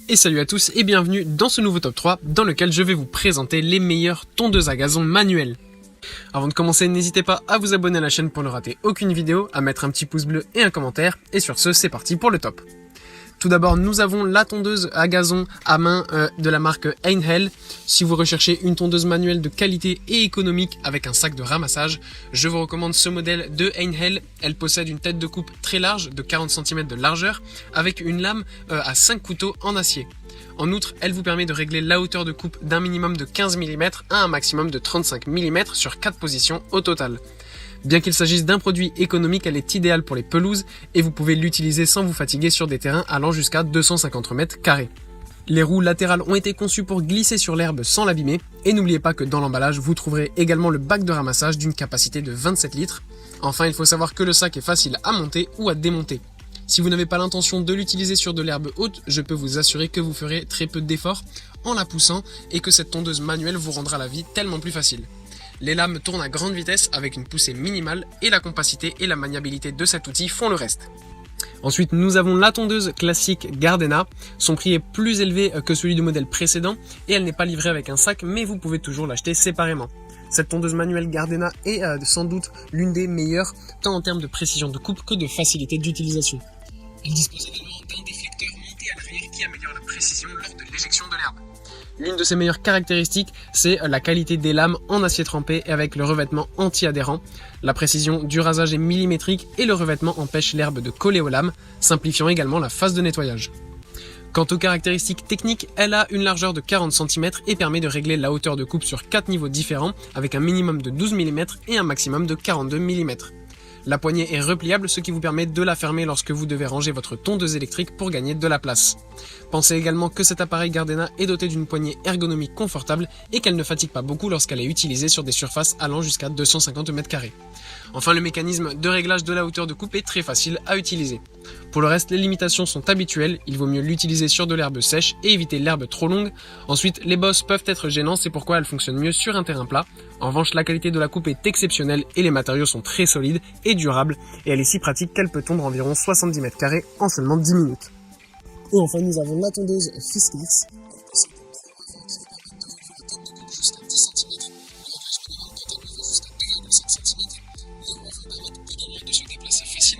Et salut à tous et bienvenue dans ce nouveau top 3 dans lequel je vais vous présenter les meilleures tondeuses à gazon manuelles. Avant de commencer, n'hésitez pas à vous abonner à la chaîne pour ne rater aucune vidéo, à mettre un petit pouce bleu et un commentaire, et sur ce, c'est parti pour le top. Tout d'abord, nous avons la tondeuse à gazon à main de la marque Einhell. Si vous recherchez une tondeuse manuelle de qualité et économique avec un sac de ramassage, je vous recommande ce modèle de Einhell. Elle possède une tête de coupe très large de 40 cm de largeur avec une lame à 5 couteaux en acier. En outre, elle vous permet de régler la hauteur de coupe d'un minimum de 15 mm à un maximum de 35 mm sur 4 positions au total. Bien qu'il s'agisse d'un produit économique, elle est idéale pour les pelouses et vous pouvez l'utiliser sans vous fatiguer sur des terrains allant jusqu'à 250 m². Les roues latérales ont été conçues pour glisser sur l'herbe sans l'abîmer et n'oubliez pas que dans l'emballage, vous trouverez également le bac de ramassage d'une capacité de 27 litres. Enfin, il faut savoir que le sac est facile à monter ou à démonter. Si vous n'avez pas l'intention de l'utiliser sur de l'herbe haute, je peux vous assurer que vous ferez très peu d'efforts en la poussant et que cette tondeuse manuelle vous rendra la vie tellement plus facile. Les lames tournent à grande vitesse avec une poussée minimale et la compacité et la maniabilité de cet outil font le reste. Ensuite, nous avons la tondeuse classique Gardena. Son prix est plus élevé que celui du modèle précédent et elle n'est pas livrée avec un sac, mais vous pouvez toujours l'acheter séparément. Cette tondeuse manuelle Gardena est sans doute l'une des meilleures, tant en termes de précision de coupe que de facilité d'utilisation. Elle dispose également d'un déflecteur monté à l'arrière qui améliore la précision lors de l'éjection de l'herbe. L'une de ses meilleures caractéristiques, c'est la qualité des lames en acier trempé avec le revêtement anti-adhérent. La précision du rasage est millimétrique et le revêtement empêche l'herbe de coller aux lames, simplifiant également la phase de nettoyage. Quant aux caractéristiques techniques, elle a une largeur de 40 cm et permet de régler la hauteur de coupe sur 4 niveaux différents avec un minimum de 12 mm et un maximum de 42 mm. La poignée est repliable, ce qui vous permet de la fermer lorsque vous devez ranger votre tondeuse électrique pour gagner de la place. Pensez également que cet appareil Gardena est doté d'une poignée ergonomique confortable et qu'elle ne fatigue pas beaucoup lorsqu'elle est utilisée sur des surfaces allant jusqu'à 250 m². Enfin, le mécanisme de réglage de la hauteur de coupe est très facile à utiliser. Pour le reste, les limitations sont habituelles, il vaut mieux l'utiliser sur de l'herbe sèche et éviter l'herbe trop longue. Ensuite, les bosses peuvent être gênants, c'est pourquoi elle fonctionne mieux sur un terrain plat. En revanche, la qualité de la coupe est exceptionnelle et les matériaux sont très solides et durables, et elle est si pratique qu'elle peut tondre environ 70 m² en seulement 10 minutes. Et enfin, nous avons la tondeuse Fiskars.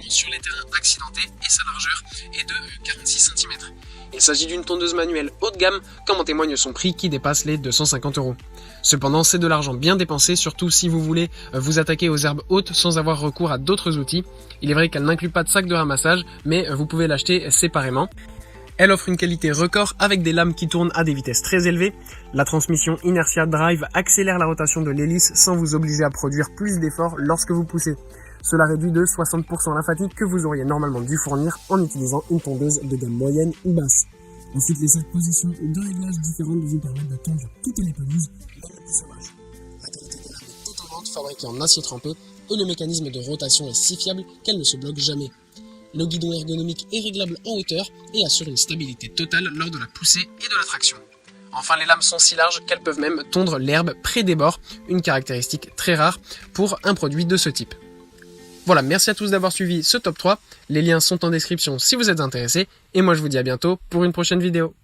Sur les terrains accidentés et sa largeur est de 46 cm. Il s'agit d'une tondeuse manuelle haut de gamme, comme en témoigne son prix qui dépasse les 250 €. Cependant, c'est de l'argent bien dépensé, surtout si vous voulez vous attaquer aux herbes hautes sans avoir recours à d'autres outils. Il est vrai qu'elle n'inclut pas de sac de ramassage, mais vous pouvez l'acheter séparément. Elle offre une qualité record avec des lames qui tournent à des vitesses très élevées. La transmission Inertia Drive accélère la rotation de l'hélice sans vous obliger à produire plus d'efforts lorsque vous poussez. Cela réduit de 60% la fatigue que vous auriez normalement dû fournir en utilisant une tondeuse de gamme moyenne ou basse. Ensuite, les 7 positions de réglage différentes vous permettent de tondre toutes les pelouses, même les plus sauvages. La qualité des lames est étonnante, fabriquée en acier trempé, et le mécanisme de rotation est si fiable qu'elle ne se bloque jamais. Le guidon ergonomique est réglable en hauteur et assure une stabilité totale lors de la poussée et de la traction. Enfin, les lames sont si larges qu'elles peuvent même tondre l'herbe près des bords, une caractéristique très rare pour un produit de ce type. Voilà, merci à tous d'avoir suivi ce top 3. Les liens sont en description si vous êtes intéressés. Et moi, je vous dis à bientôt pour une prochaine vidéo.